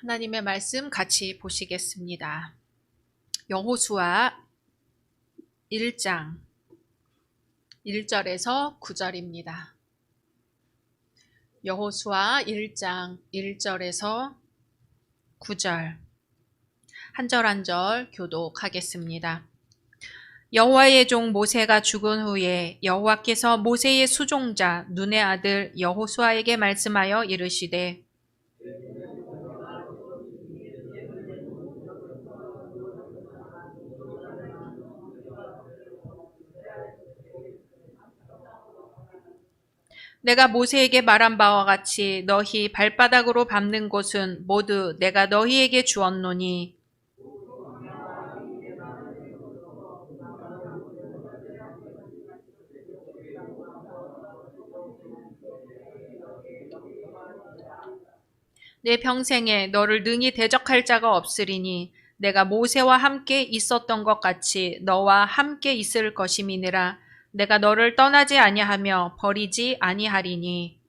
하나님의 말씀 같이 보시겠습니다. 여호수아 1장 1절에서 9절입니다. 여호수아 1장 1절에서 9절 한 절 한 절 교독하겠습니다. 여호와의 종 모세가 죽은 후에 여호와께서 모세의 수종자 눈의 아들 여호수아에게 말씀하여 이르시되 내가 모세에게 말한 바와 같이 너희 발바닥으로 밟는 곳은 모두 내가 너희에게 주었노니 내 평생에 너를 능히 대적할 자가 없으리니 내가 모세와 함께 있었던 것 같이 너와 함께 있을 것임이니라. 내가 너를 떠나지 아니하며 버리지 아니하리니.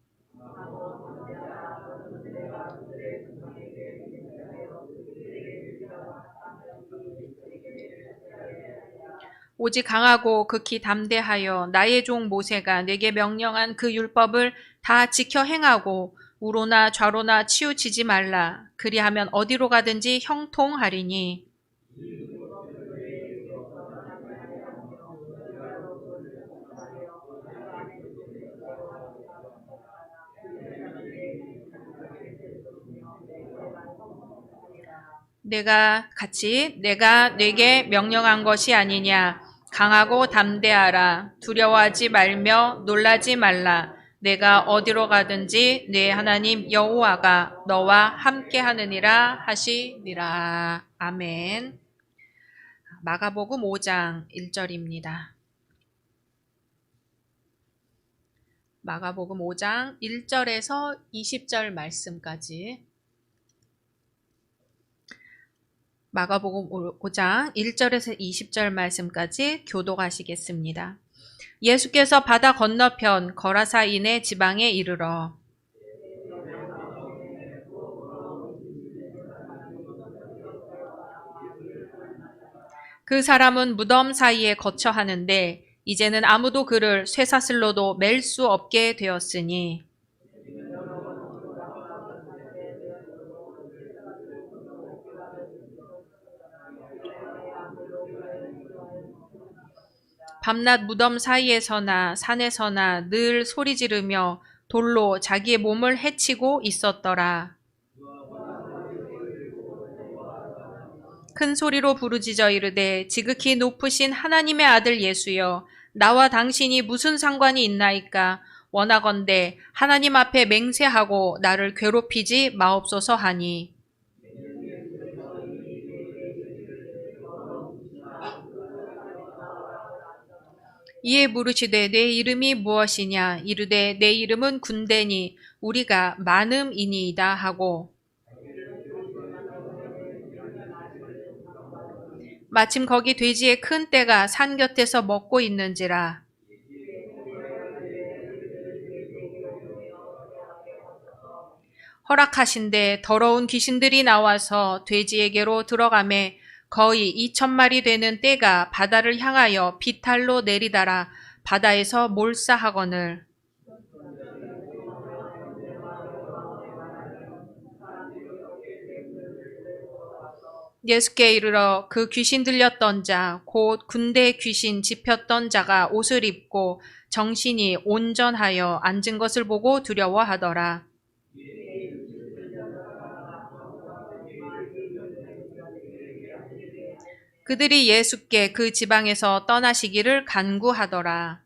오직 강하고 극히 담대하여 나의 종 모세가 내게 명령한 그 율법을 다 지켜 행하고 우로나 좌로나 치우치지 말라. 그리하면 어디로 가든지 형통하리니. 내가 내게 명령한 것이 아니냐. 강하고 담대하라. 두려워하지 말며 놀라지 말라. 내가 어디로 가든지 내 하나님 여호와가 너와 함께 하느니라 하시니라. 아멘. 마가복음 5장 1절입니다. 마가복음 5장 1절에서 20절 말씀까지. 마가복음 5장 1절에서 20절 말씀까지 교독하시겠습니다. 예수께서 바다 건너편 거라사인의 지방에 이르러 그 사람은 무덤 사이에 거처 하는데 이제는 아무도 그를 쇠사슬로도 맬 수 없게 되었으니 밤낮 무덤 사이에서나 산에서나 늘 소리 지르며 돌로 자기의 몸을 해치고 있었더라. 큰 소리로 부르짖어 이르되 지극히 높으신 하나님의 아들 예수여 나와 당신이 무슨 상관이 있나이까 원하건대 하나님 앞에 맹세하고 나를 괴롭히지 마옵소서 하니 이에 물으시되 내 이름이 무엇이냐 이르되 내 이름은 군대니 우리가 많음이니이다 하고 마침 거기 돼지의 큰 떼가 산 곁에서 먹고 있는지라 허락하신대 더러운 귀신들이 나와서 돼지에게로 들어가매 거의 2,000마리 되는 떼가 바다를 향하여 비탈로 내리다라 바다에서 몰사하거늘 예수께 이르러 그 귀신 들렸던 자 곧 군대 귀신 집혔던 자가 옷을 입고 정신이 온전하여 앉은 것을 보고 두려워하더라. 그들이 예수께 그 지방에서 떠나시기를 간구하더라.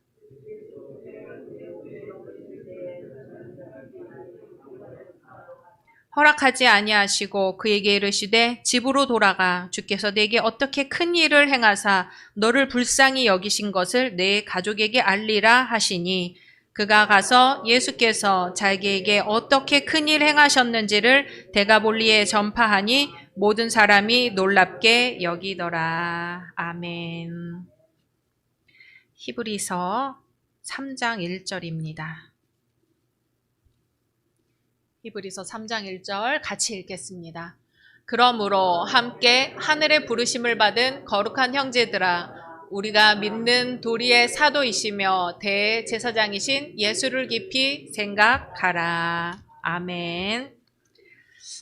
허락하지 아니하시고 그에게 이르시되 집으로 돌아가 주께서 내게 어떻게 큰 일을 행하사 너를 불쌍히 여기신 것을 내 가족에게 알리라 하시니 그가 가서 예수께서 자기에게 어떻게 큰 일 행하셨는지를 데가볼리에 전파하니 모든 사람이 놀랍게 여기더라. 아멘. 히브리서 3장 1절입니다. 히브리서 3장 1절 같이 읽겠습니다. 그러므로 함께 하늘의 부르심을 받은 거룩한 형제들아, 우리가 믿는 도리의 사도이시며 대제사장이신 예수를 깊이 생각하라. 아멘.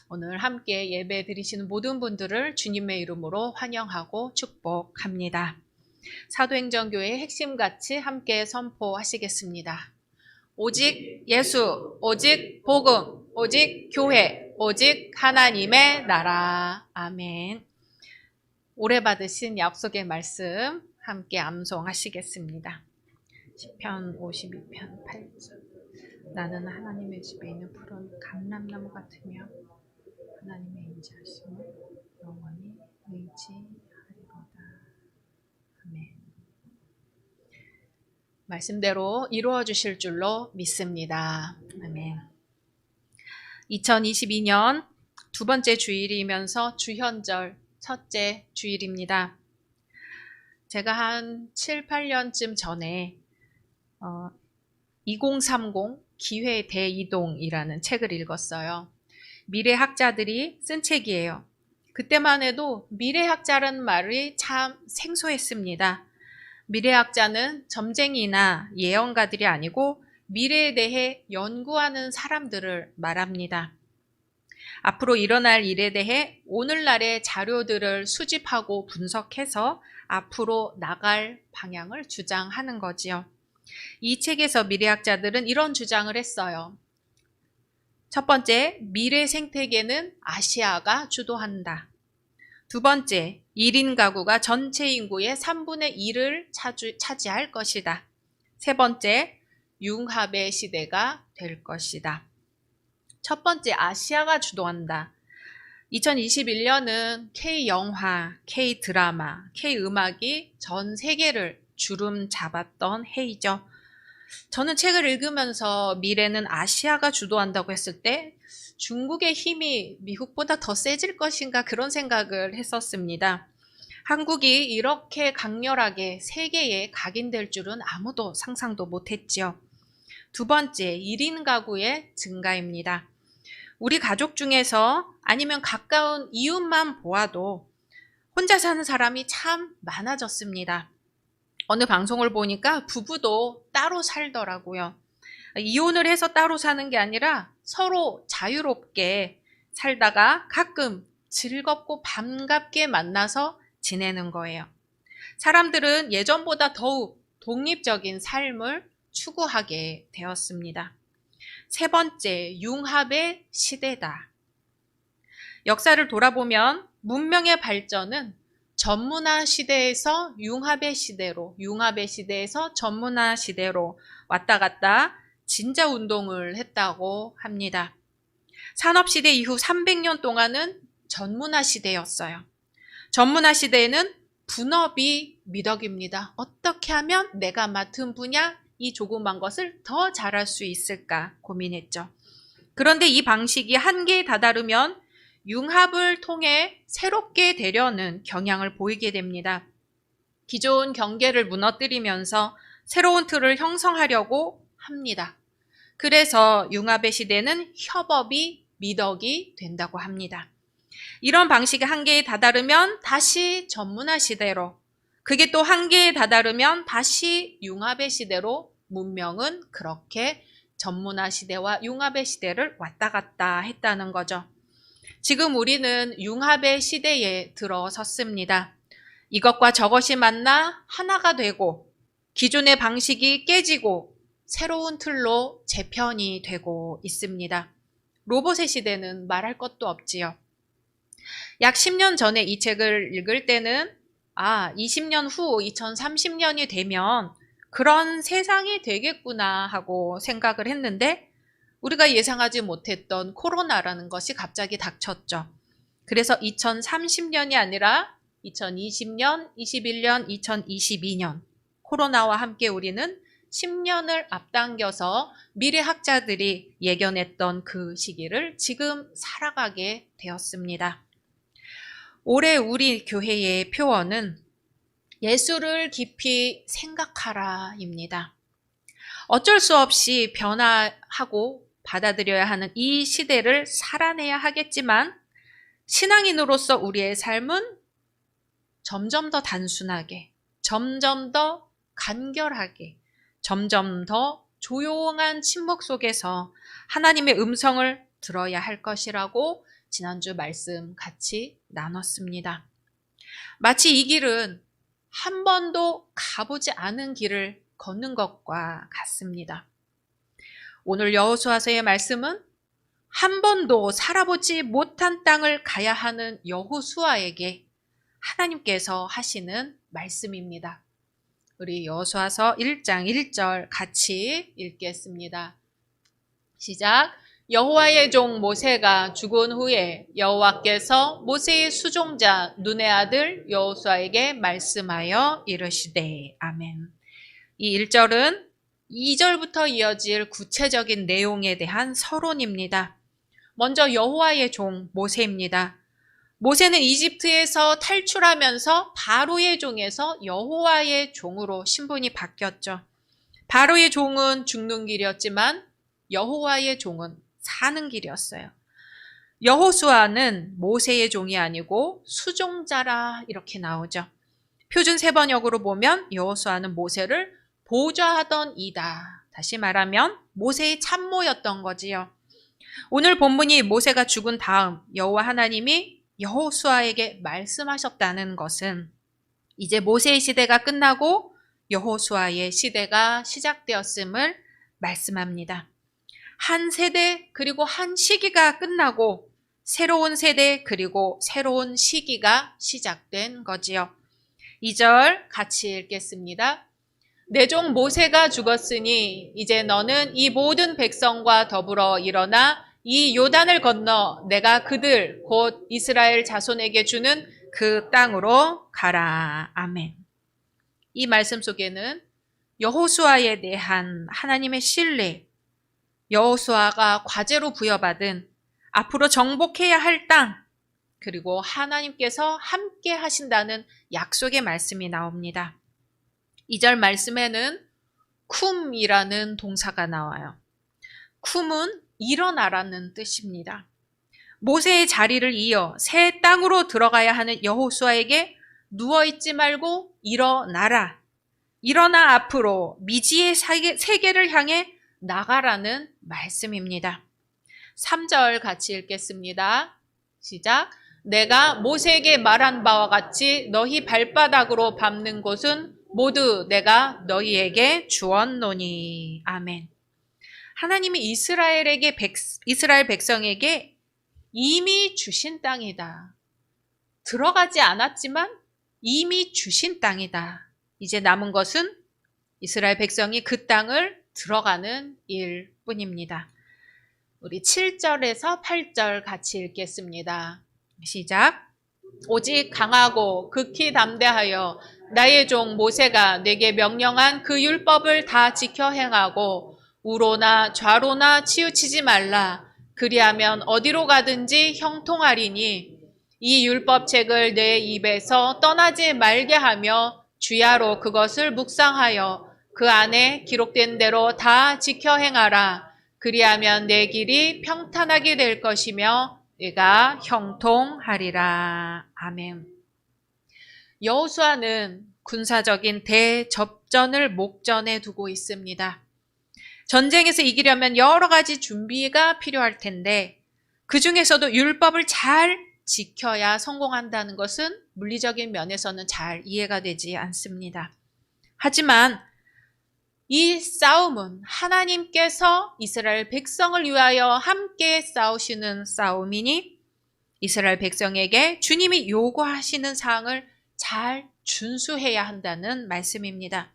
오늘 함께 예배 드리시는 모든 분들을 주님의 이름으로 환영하고 축복합니다. 사도행전교회의 핵심같이 함께 선포하시겠습니다. 오직 예수, 오직 복음, 오직 교회, 오직 하나님의 나라. 아멘. 오래 받으신 약속의 말씀 함께 암송하시겠습니다. 시편 52편 8절. 나는 하나님의 집에 있는 푸른 감람나무 같으며 하나님의 인자하심을 영원히 의지하리로다. 아멘. 말씀대로 이루어 주실 줄로 믿습니다. 아멘. 2022년 두 번째 주일이면서 주현절 첫째 주일입니다. 제가 한 7, 8년쯤 전에 2030 기회 대이동이라는 책을 읽었어요. 미래학자들이 쓴 책이에요. 그때만 해도 미래학자라는 말이 참 생소했습니다. 미래학자는 점쟁이나 예언가들이 아니고 미래에 대해 연구하는 사람들을 말합니다. 앞으로 일어날 일에 대해 오늘날의 자료들을 수집하고 분석해서 앞으로 나갈 방향을 주장하는 거지요. 이 책에서 미래학자들은 이런 주장을 했어요. 첫 번째, 미래 생태계는 아시아가 주도한다. 두 번째, 1인 가구가 전체 인구의 3분의 1을 차지할 것이다. 세 번째, 융합의 시대가 될 것이다. 첫 번째, 아시아가 주도한다. 2021년은 K-영화, K-드라마, K-음악이 전 세계를 주름 잡았던 해이죠. 저는 책을 읽으면서 미래는 아시아가 주도한다고 했을 때 중국의 힘이 미국보다 더 세질 것인가 그런 생각을 했었습니다. 한국이 이렇게 강렬하게 세계에 각인될 줄은 아무도 상상도 못했지요. 두 번째, 1인 가구의 증가입니다. 우리 가족 중에서 아니면 가까운 이웃만 보아도 혼자 사는 사람이 참 많아졌습니다. 어느 방송을 보니까 부부도 따로 살더라고요. 이혼을 해서 따로 사는 게 아니라 서로 자유롭게 살다가 가끔 즐겁고 반갑게 만나서 지내는 거예요. 사람들은 예전보다 더욱 독립적인 삶을 추구하게 되었습니다. 세 번째, 융합의 시대다. 역사를 돌아보면 문명의 발전은 전문화 시대에서 융합의 시대로, 융합의 시대에서 전문화 시대로 왔다 갔다 진자 운동을 했다고 합니다. 산업시대 이후 300년 동안은 전문화 시대였어요. 전문화 시대에는 분업이 미덕입니다. 어떻게 하면 내가 맡은 분야, 이 조그만 것을 더 잘할 수 있을까 고민했죠. 그런데 이 방식이 한계에 다다르면 융합을 통해 새롭게 되려는 경향을 보이게 됩니다. 기존 경계를 무너뜨리면서 새로운 틀을 형성하려고 합니다. 그래서 융합의 시대는 협업이 미덕이 된다고 합니다. 이런 방식의 한계에 다다르면 다시 전문화 시대로, 그게 또 한계에 다다르면 다시 융합의 시대로 문명은 그렇게 전문화 시대와 융합의 시대를 왔다 갔다 했다는 거죠. 지금 우리는 융합의 시대에 들어섰습니다. 이것과 저것이 만나 하나가 되고 기존의 방식이 깨지고 새로운 틀로 재편이 되고 있습니다. 로봇의 시대는 말할 것도 없지요. 약 10년 전에 이 책을 읽을 때는 20년 후 2030년이 되면 그런 세상이 되겠구나 하고 생각을 했는데 우리가 예상하지 못했던 코로나라는 것이 갑자기 닥쳤죠. 그래서 2030년이 아니라 2020년, 21년, 2022년 코로나와 함께 우리는 10년을 앞당겨서 미래학자들이 예견했던 그 시기를 지금 살아가게 되었습니다. 올해 우리 교회의 표어는 예수를 깊이 생각하라입니다. 어쩔 수 없이 변화하고 받아들여야 하는 이 시대를 살아내야 하겠지만 신앙인으로서 우리의 삶은 점점 더 단순하게, 점점 더 간결하게, 점점 더 조용한 침묵 속에서 하나님의 음성을 들어야 할 것이라고 지난주 말씀 같이 나눴습니다. 마치 이 길은 한 번도 가보지 않은 길을 걷는 것과 같습니다. 오늘 여호수아서의 말씀은 한 번도 살아보지 못한 땅을 가야 하는 여호수아에게 하나님께서 하시는 말씀입니다. 우리 여호수아서 1장 1절 같이 읽겠습니다. 시작. 여호와의 종 모세가 죽은 후에 여호와께서 모세의 수종자 눈의 아들 여호수아에게 말씀하여 이르시되. 아멘. 이 1절은 2절부터 이어질 구체적인 내용에 대한 서론입니다. 먼저 여호와의 종 모세입니다. 모세는 이집트에서 탈출하면서 바로의 종에서 여호와의 종으로 신분이 바뀌었죠. 바로의 종은 죽는 길이었지만 여호와의 종은 사는 길이었어요. 여호수아는 모세의 종이 아니고 수종자라 이렇게 나오죠. 표준 세번역으로 보면 여호수아는 모세를 보좌하던 이다. 다시 말하면 모세의 참모였던 거지요. 오늘 본문이 모세가 죽은 다음 여호와 하나님이 여호수아에게 말씀하셨다는 것은 이제 모세의 시대가 끝나고 여호수아의 시대가 시작되었음을 말씀합니다. 한 세대 그리고 한 시기가 끝나고 새로운 세대 그리고 새로운 시기가 시작된 거지요. 2절 같이 읽겠습니다. 내 종 모세가 죽었으니 이제 너는 이 모든 백성과 더불어 일어나 이 요단을 건너 내가 그들 곧 이스라엘 자손에게 주는 그 땅으로 가라. 아멘. 이 말씀 속에는 여호수아에 대한 하나님의 신뢰, 여호수아가 과제로 부여받은 앞으로 정복해야 할 땅, 그리고 하나님께서 함께 하신다는 약속의 말씀이 나옵니다. 2절 말씀에는 쿰이라는 동사가 나와요. 쿰은 일어나라는 뜻입니다. 모세의 자리를 이어 새 땅으로 들어가야 하는 여호수아에게 누워있지 말고 일어나라. 일어나 앞으로 미지의 세계를 향해 나가라는 말씀입니다. 3절 같이 읽겠습니다. 시작. 내가 모세에게 말한 바와 같이 너희 발바닥으로 밟는 곳은 모두 내가 너희에게 주었노니. 아멘. 하나님이 이스라엘 백성에게 이미 주신 땅이다. 들어가지 않았지만 이미 주신 땅이다. 이제 남은 것은 이스라엘 백성이 그 땅을 들어가는 일뿐입니다. 우리 7절에서 8절 같이 읽겠습니다. 시작. 오직 강하고 극히 담대하여 나의 종 모세가 내게 명령한 그 율법을 다 지켜 행하고 우로나 좌로나 치우치지 말라. 그리하면 어디로 가든지 형통하리니 이 율법책을 내 입에서 떠나지 말게 하며 주야로 그것을 묵상하여 그 안에 기록된 대로 다 지켜 행하라. 그리하면 내 길이 평탄하게 될 것이며 내가 형통하리라. 아멘. 여호수아는 군사적인 대접전을 목전에 두고 있습니다. 전쟁에서 이기려면 여러 가지 준비가 필요할 텐데 그 중에서도 율법을 잘 지켜야 성공한다는 것은 물리적인 면에서는 잘 이해가 되지 않습니다. 하지만 이 싸움은 하나님께서 이스라엘 백성을 위하여 함께 싸우시는 싸움이니 이스라엘 백성에게 주님이 요구하시는 사항을 잘 준수해야 한다는 말씀입니다.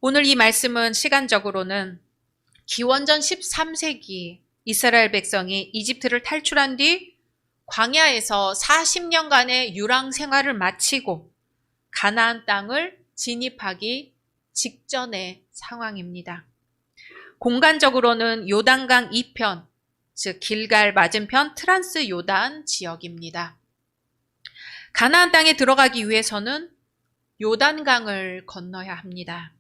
오늘 이 말씀은 시간적으로는 기원전 13세기 이스라엘 백성이 이집트를 탈출한 뒤 광야에서 40년간의 유랑 생활을 마치고 가나안 땅을 진입하기 직전의 상황입니다. 공간적으로는 요단강 2편, 즉 길갈 맞은편 트란스 요단 지역입니다. 가나안 땅에 들어가기 위해서는 요단강을 건너야 합니다.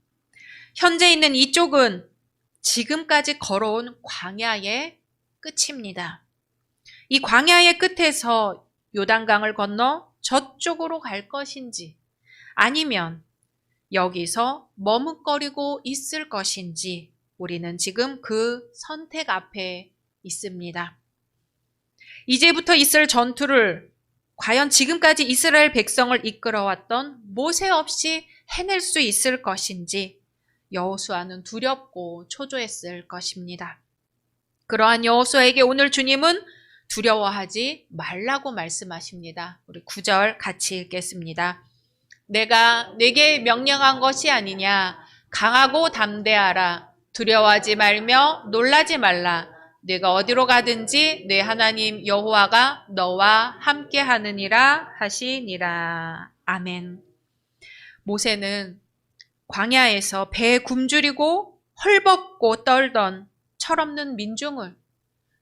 현재 있는 이쪽은 지금까지 걸어온 광야의 끝입니다. 이 광야의 끝에서 요단강을 건너 저쪽으로 갈 것인지 아니면 여기서 머뭇거리고 있을 것인지 우리는 지금 그 선택 앞에 있습니다. 이제부터 있을 전투를 과연 지금까지 이스라엘 백성을 이끌어왔던 모세 없이 해낼 수 있을 것인지 여호수아는 두렵고 초조했을 것입니다. 그러한 여호수아에게 오늘 주님은 두려워하지 말라고 말씀하십니다. 우리 9절 같이 읽겠습니다. 내가 네게 명령한 것이 아니냐. 강하고 담대하라. 두려워하지 말며 놀라지 말라. 네가 어디로 가든지 네 하나님 여호와가 너와 함께 하느니라 하시니라. 아멘. 모세는 광야에서 배에 굶주리고 헐벗고 떨던 철없는 민중을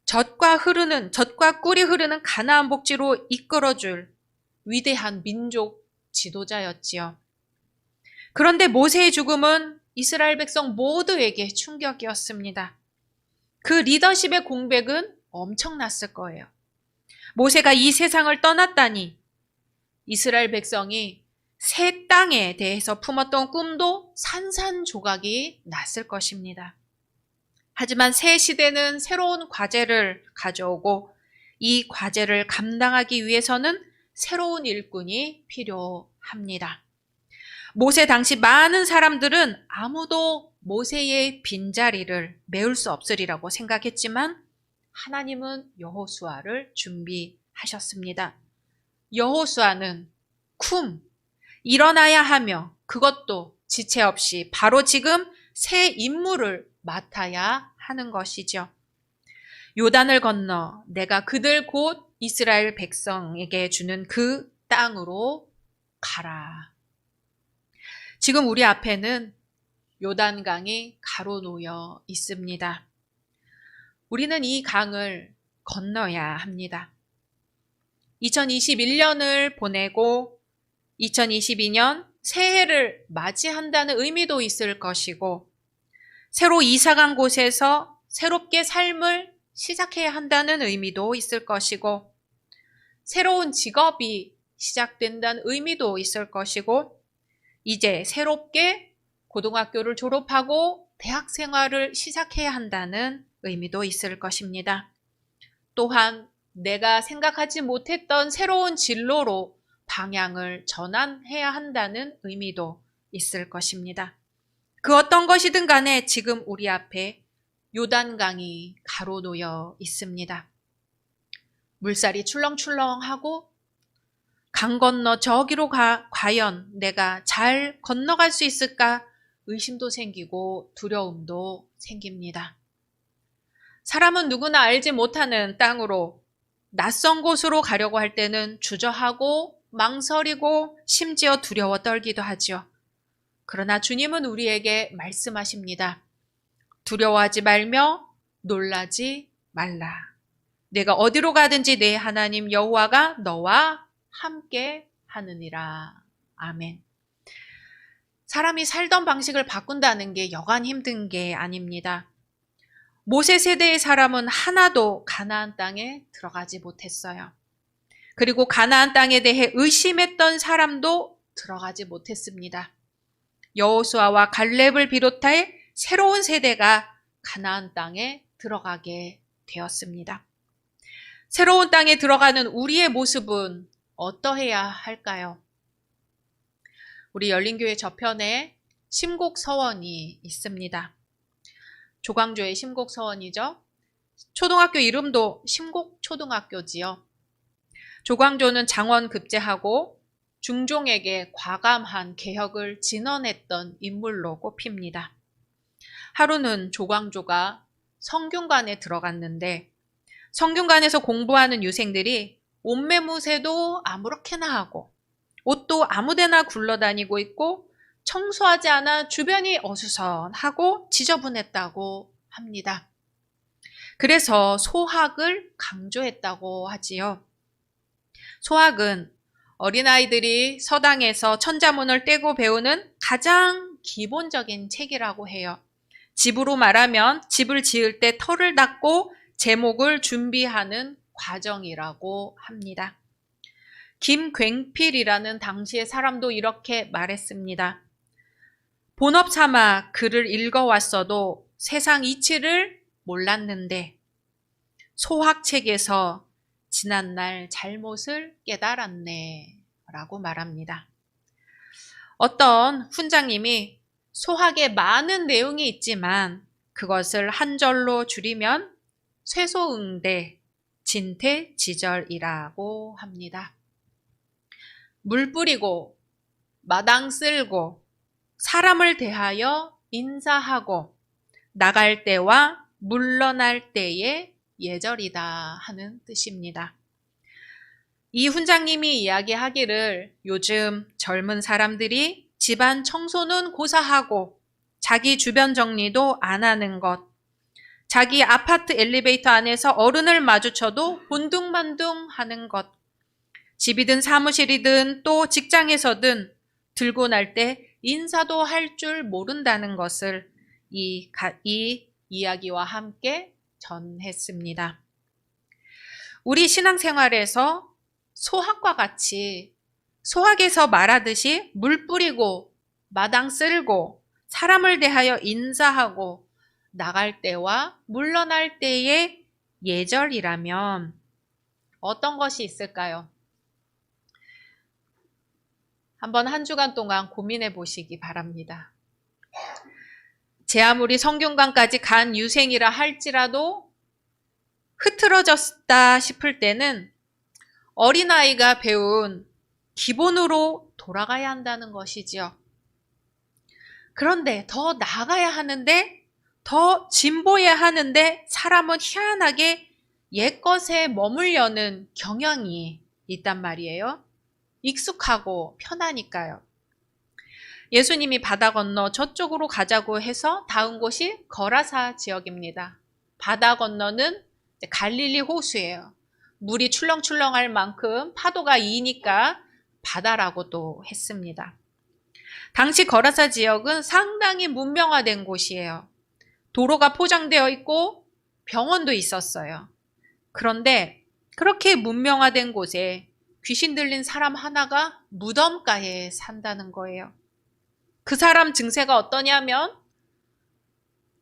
젖과 꿀이 흐르는 가나안 복지로 이끌어줄 위대한 민족 지도자였지요. 그런데 모세의 죽음은 이스라엘 백성 모두에게 충격이었습니다. 그 리더십의 공백은 엄청났을 거예요. 모세가 이 세상을 떠났다니 이스라엘 백성이 새 땅에 대해서 품었던 꿈도 산산조각이 났을 것입니다. 하지만 새 시대는 새로운 과제를 가져오고 이 과제를 감당하기 위해서는 새로운 일꾼이 필요합니다. 모세 당시 많은 사람들은 아무도 모세의 빈자리를 메울 수 없으리라고 생각했지만 하나님은 여호수아를 준비하셨습니다. 여호수아는 일어나야 하며 그것도 지체 없이 바로 지금 새 임무를 맡아야 하는 것이죠. 요단을 건너 내가 그들 곧 이스라엘 백성에게 주는 그 땅으로 가라. 지금 우리 앞에는 요단강이 가로놓여 있습니다. 우리는 이 강을 건너야 합니다. 2021년을 보내고 2022년 새해를 맞이한다는 의미도 있을 것이고 새로 이사간 곳에서 새롭게 삶을 시작해야 한다는 의미도 있을 것이고 새로운 직업이 시작된다는 의미도 있을 것이고 이제 새롭게 고등학교를 졸업하고 대학 생활을 시작해야 한다는 의미도 있을 것입니다. 또한 내가 생각하지 못했던 새로운 진로로 방향을 전환해야 한다는 의미도 있을 것입니다. 그 어떤 것이든 간에 지금 우리 앞에 요단강이 가로놓여 있습니다. 물살이 출렁출렁하고 강 건너 저기로 과연 내가 잘 건너갈 수 있을까 의심도 생기고 두려움도 생깁니다. 사람은 누구나 알지 못하는 땅으로 낯선 곳으로 가려고 할 때는 주저하고 망설이고 심지어 두려워 떨기도 하죠. 그러나 주님은 우리에게 말씀하십니다. 두려워하지 말며 놀라지 말라. 내가 어디로 가든지 내 하나님 여호와가 너와 함께 하느니라. 아멘. 사람이 살던 방식을 바꾼다는 게 여간 힘든 게 아닙니다. 모세 세대의 사람은 하나도 가나안 땅에 들어가지 못했어요. 그리고 가나안 땅에 대해 의심했던 사람도 들어가지 못했습니다. 여호수아와 갈렙을 비롯해 새로운 세대가 가나안 땅에 들어가게 되었습니다. 새로운 땅에 들어가는 우리의 모습은 어떠해야 할까요? 우리 열린교회 저편에 심곡서원이 있습니다. 조광조의 심곡서원이죠. 초등학교 이름도 심곡초등학교지요. 조광조는 장원 급제하고 중종에게 과감한 개혁을 진언했던 인물로 꼽힙니다. 하루는 조광조가 성균관에 들어갔는데 성균관에서 공부하는 유생들이 옷매무새도 아무렇게나 하고 옷도 아무데나 굴러다니고 있고 청소하지 않아 주변이 어수선하고 지저분했다고 합니다. 그래서 소학을 강조했다고 하지요. 소학은 어린아이들이 서당에서 천자문을 떼고 배우는 가장 기본적인 책이라고 해요. 집으로 말하면 집을 지을 때 터를 닦고 제목을 준비하는 과정이라고 합니다. 김굉필이라는 당시의 사람도 이렇게 말했습니다. 본업 삼아 글을 읽어왔어도 세상 이치를 몰랐는데 소학책에서 지난날 잘못을 깨달았네 라고 말합니다. 어떤 훈장님이 소학에 많은 내용이 있지만 그것을 한 절로 줄이면 쇠소응대 진퇴지절이라고 합니다. 물 뿌리고 마당 쓸고 사람을 대하여 인사하고 나갈 때와 물러날 때의 예절이다 하는 뜻입니다. 이 훈장님이 이야기하기를 요즘 젊은 사람들이 집안 청소는 고사하고 자기 주변 정리도 안 하는 것, 자기 아파트 엘리베이터 안에서 어른을 마주쳐도 본둥만둥 하는 것, 집이든 사무실이든 또 직장에서든 들고 날 때 인사도 할 줄 모른다는 것을 이 이야기와 함께 전했습니다. 우리 신앙생활에서 소학과 같이 소학에서 말하듯이 물 뿌리고 마당 쓸고 사람을 대하여 인사하고 나갈 때와 물러날 때의 예절이라면 어떤 것이 있을까요? 한번 한 주간 동안 고민해 보시기 바랍니다. 제 아무리 성균관까지 간 유생이라 할지라도 흐트러졌다 싶을 때는 어린아이가 배운 기본으로 돌아가야 한다는 것이지요. 그런데 더 나아가야 하는데, 더 진보해야 하는데 사람은 희한하게 옛것에 머물려는 경향이 있단 말이에요. 익숙하고 편하니까요. 예수님이 바다 건너 저쪽으로 가자고 해서 닿은 곳이 거라사 지역입니다. 바다 건너는 갈릴리 호수예요. 물이 출렁출렁할 만큼 파도가 이니까 바다라고도 했습니다. 당시 거라사 지역은 상당히 문명화된 곳이에요. 도로가 포장되어 있고 병원도 있었어요. 그런데 그렇게 문명화된 곳에 귀신 들린 사람 하나가 무덤가에 산다는 거예요. 그 사람 증세가 어떠냐면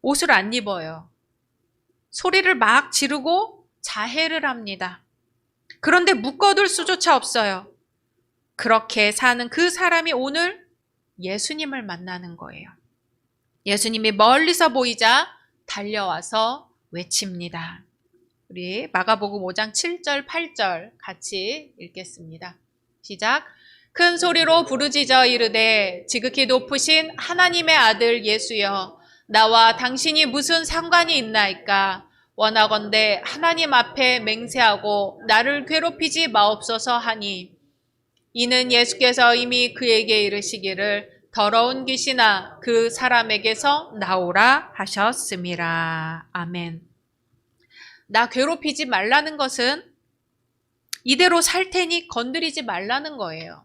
옷을 안 입어요. 소리를 막 지르고 자해를 합니다. 그런데 묶어둘 수조차 없어요. 그렇게 사는 그 사람이 오늘 예수님을 만나는 거예요. 예수님이 멀리서 보이자 달려와서 외칩니다. 우리 마가복음 5장 7절, 8절 같이 읽겠습니다. 시작. 큰 소리로 부르짖어 이르되 지극히 높으신 하나님의 아들 예수여, 나와 당신이 무슨 상관이 있나이까? 원하건대 하나님 앞에 맹세하고 나를 괴롭히지 마옵소서 하니, 이는 예수께서 이미 그에게 이르시기를 더러운 귀신아 그 사람에게서 나오라 하셨음이라. 아멘. 나 괴롭히지 말라는 것은 이대로 살 테니 건드리지 말라는 거예요.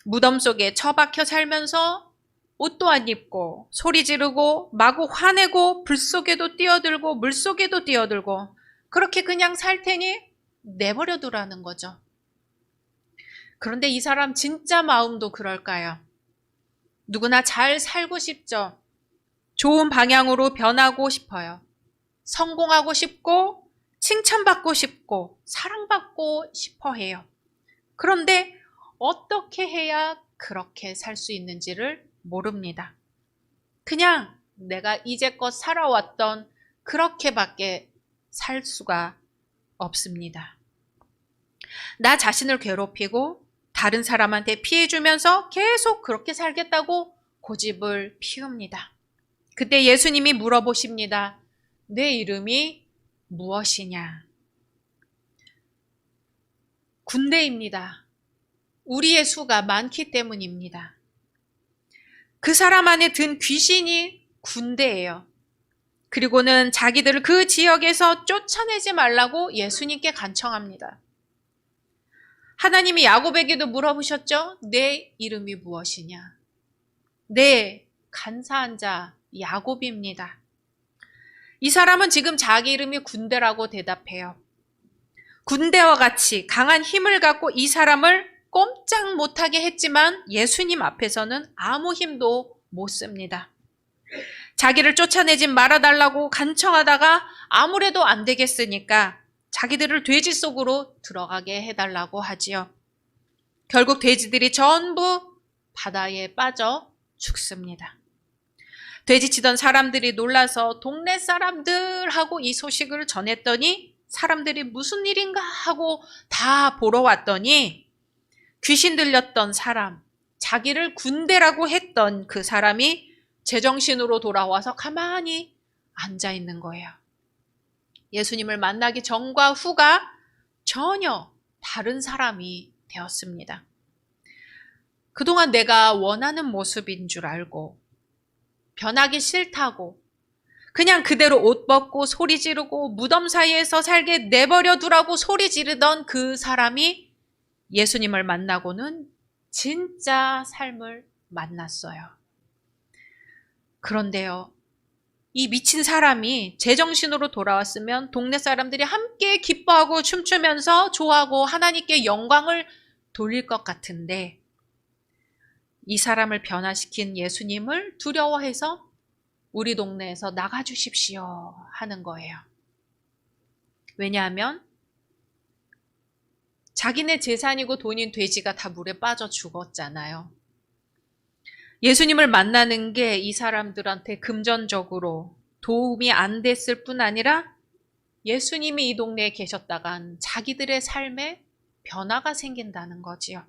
무덤 속에 처박혀 살면서 옷도 안 입고 소리 지르고 마구 화내고 불 속에도 뛰어들고 물 속에도 뛰어들고 그렇게 그냥 살 테니 내버려 두라는 거죠. 그런데 이 사람 진짜 마음도 그럴까요? 누구나 잘 살고 싶죠. 좋은 방향으로 변하고 싶어요. 성공하고 싶고 칭찬받고 싶고 사랑받고 싶어 해요. 그런데 어떻게 해야 그렇게 살 수 있는지를 모릅니다. 그냥 내가 이제껏 살아왔던 그렇게밖에 살 수가 없습니다. 나 자신을 괴롭히고 다른 사람한테 피해주면서 계속 그렇게 살겠다고 고집을 피웁니다. 그때 예수님이 물어보십니다. 내 이름이 무엇이냐? 군대입니다. 우리의 수가 많기 때문입니다. 그 사람 안에 든 귀신이 군대예요. 그리고는 자기들을 그 지역에서 쫓아내지 말라고 예수님께 간청합니다. 하나님이 야곱에게도 물어보셨죠? 내 이름이 무엇이냐? 네, 간사한 자 야곱입니다. 이 사람은 지금 자기 이름이 군대라고 대답해요. 군대와 같이 강한 힘을 갖고 이 사람을 꼼짝 못하게 했지만 예수님 앞에서는 아무 힘도 못 씁니다. 자기를 쫓아내지 말아달라고 간청하다가 아무래도 안 되겠으니까 자기들을 돼지 속으로 들어가게 해달라고 하지요. 결국 돼지들이 전부 바다에 빠져 죽습니다. 돼지치던 사람들이 놀라서 동네 사람들하고 이 소식을 전했더니 사람들이 무슨 일인가 하고 다 보러 왔더니 귀신 들렸던 사람, 자기를 군대라고 했던 그 사람이 제정신으로 돌아와서 가만히 앉아 있는 거예요. 예수님을 만나기 전과 후가 전혀 다른 사람이 되었습니다. 그동안 내가 원하는 모습인 줄 알고 변하기 싫다고 그냥 그대로 옷 벗고 소리 지르고 무덤 사이에서 살게 내버려 두라고 소리 지르던 그 사람이 예수님을 만나고는 진짜 삶을 만났어요. 그런데요, 이 미친 사람이 제정신으로 돌아왔으면 동네 사람들이 함께 기뻐하고 춤추면서 좋아하고 하나님께 영광을 돌릴 것 같은데 이 사람을 변화시킨 예수님을 두려워해서 우리 동네에서 나가주십시오 하는 거예요. 왜냐하면 자기네 재산이고 돈인 돼지가 다 물에 빠져 죽었잖아요. 예수님을 만나는 게 이 사람들한테 금전적으로 도움이 안 됐을 뿐 아니라 예수님이 이 동네에 계셨다간 자기들의 삶에 변화가 생긴다는 거지요.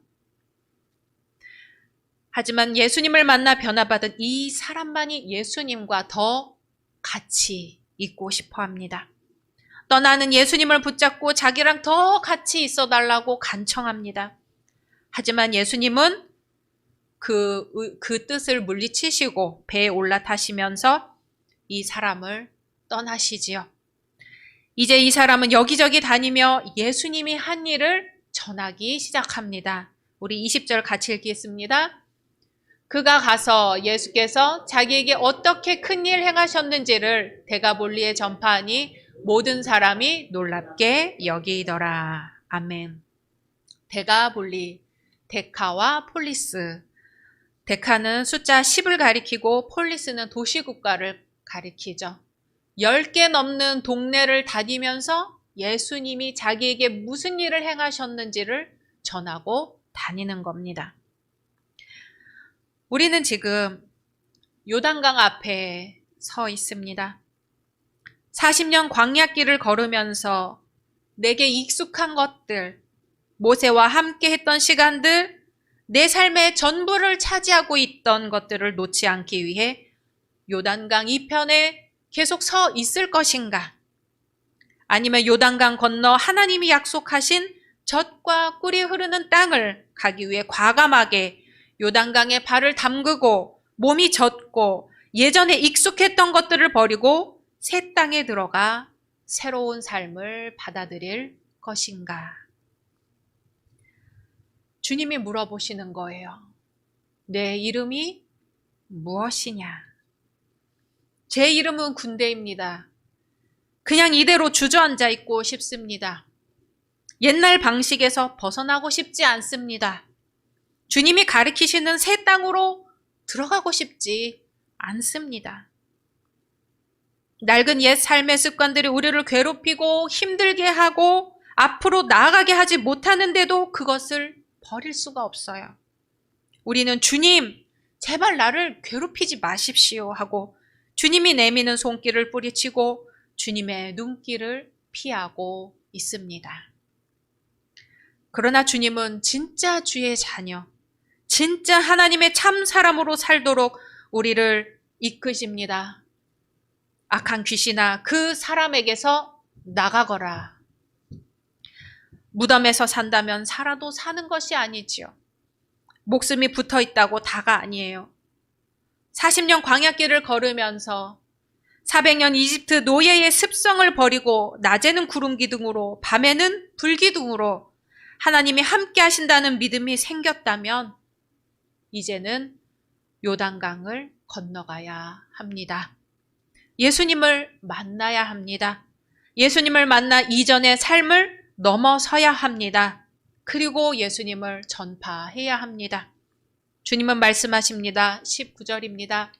하지만 예수님을 만나 변화받은 이 사람만이 예수님과 더 같이 있고 싶어 합니다. 떠나는 예수님을 붙잡고 자기랑 더 같이 있어 달라고 간청합니다. 하지만 예수님은 그 뜻을 물리치시고 배에 올라타시면서 이 사람을 떠나시지요. 이제 이 사람은 여기저기 다니며 예수님이 한 일을 전하기 시작합니다. 우리 20절 같이 읽겠습니다. 그가 가서 예수께서 자기에게 어떻게 큰일 행하셨는지를 데가볼리에 전파하니 모든 사람이 놀랍게 여기더라. 아멘. 데가볼리, 데카와 폴리스. 데카는 숫자 10을 가리키고 폴리스는 도시국가를 가리키죠. 10개 넘는 동네를 다니면서 예수님이 자기에게 무슨 일을 행하셨는지를 전하고 다니는 겁니다. 우리는 지금 요단강 앞에 서 있습니다. 40년 광야길을 걸으면서 내게 익숙한 것들, 모세와 함께 했던 시간들, 내 삶의 전부를 차지하고 있던 것들을 놓지 않기 위해 요단강 이편에 계속 서 있을 것인가? 아니면 요단강 건너 하나님이 약속하신 젖과 꿀이 흐르는 땅을 가기 위해 과감하게 요단강에 발을 담그고 몸이 젖고 예전에 익숙했던 것들을 버리고 새 땅에 들어가 새로운 삶을 받아들일 것인가? 주님이 물어보시는 거예요. 내 이름이 무엇이냐? 제 이름은 군대입니다. 그냥 이대로 주저앉아 있고 싶습니다. 옛날 방식에서 벗어나고 싶지 않습니다. 주님이 가리키시는 새 땅으로 들어가고 싶지 않습니다. 낡은 옛 삶의 습관들이 우리를 괴롭히고 힘들게 하고 앞으로 나아가게 하지 못하는데도 그것을 버릴 수가 없어요. 우리는 주님, 제발 나를 괴롭히지 마십시오 하고 주님이 내미는 손길을 뿌리치고 주님의 눈길을 피하고 있습니다. 그러나 주님은 진짜 주의 자녀, 진짜 하나님의 참 사람으로 살도록 우리를 이끄십니다. 악한 귀신아, 그 사람에게서 나가거라. 무덤에서 산다면 살아도 사는 것이 아니지요. 목숨이 붙어 있다고 다가 아니에요. 40년 광야길을 걸으면서 400년 이집트 노예의 습성을 버리고 낮에는 구름 기둥으로 밤에는 불 기둥으로 하나님이 함께 하신다는 믿음이 생겼다면 이제는 요단강을 건너가야 합니다. 예수님을 만나야 합니다. 예수님을 만나 이전의 삶을 넘어서야 합니다. 그리고 예수님을 전파해야 합니다. 주님은 말씀하십니다. 19절입니다.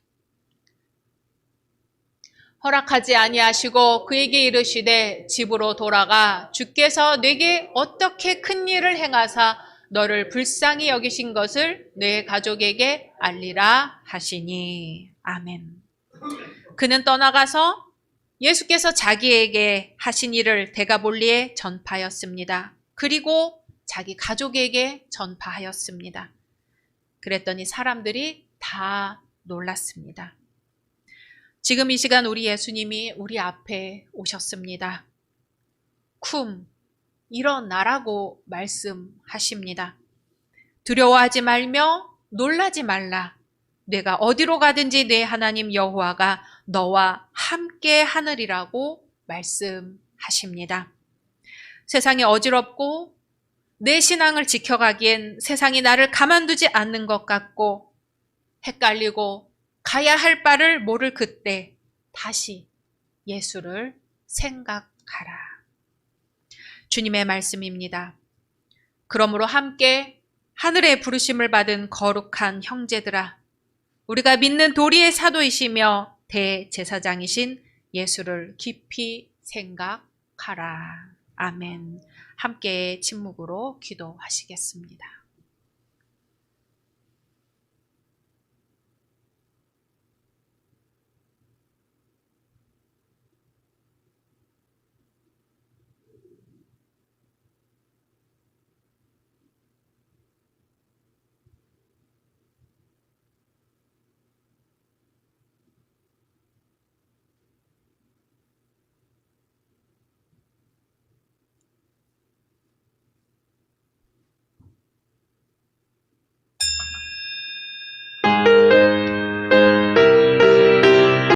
허락하지 아니하시고 그에게 이르시되 집으로 돌아가 주께서 네게 어떻게 큰 일을 행하사 너를 불쌍히 여기신 것을 내 가족에게 알리라 하시니. 아멘. 그는 떠나가서 예수께서 자기에게 하신 일을 데가볼리에 전파하였습니다. 그리고 자기 가족에게 전파하였습니다. 그랬더니 사람들이 다 놀랐습니다. 지금 이 시간 우리 예수님이 우리 앞에 오셨습니다. 쿰, 일어나라고 말씀하십니다. 두려워하지 말며 놀라지 말라. 내가 어디로 가든지 내 하나님 여호와가 너와 함께 하느리라고 말씀하십니다. 세상이 어지럽고 내 신앙을 지켜가기엔 세상이 나를 가만두지 않는 것 같고 헷갈리고 가야 할 바를 모를 그때 다시 예수를 생각하라. 주님의 말씀입니다. 그러므로 함께 하늘의 부르심을 받은 거룩한 형제들아, 우리가 믿는 도리의 사도이시며 대제사장이신 예수를 깊이 생각하라. 아멘. 함께 침묵으로 기도하시겠습니다.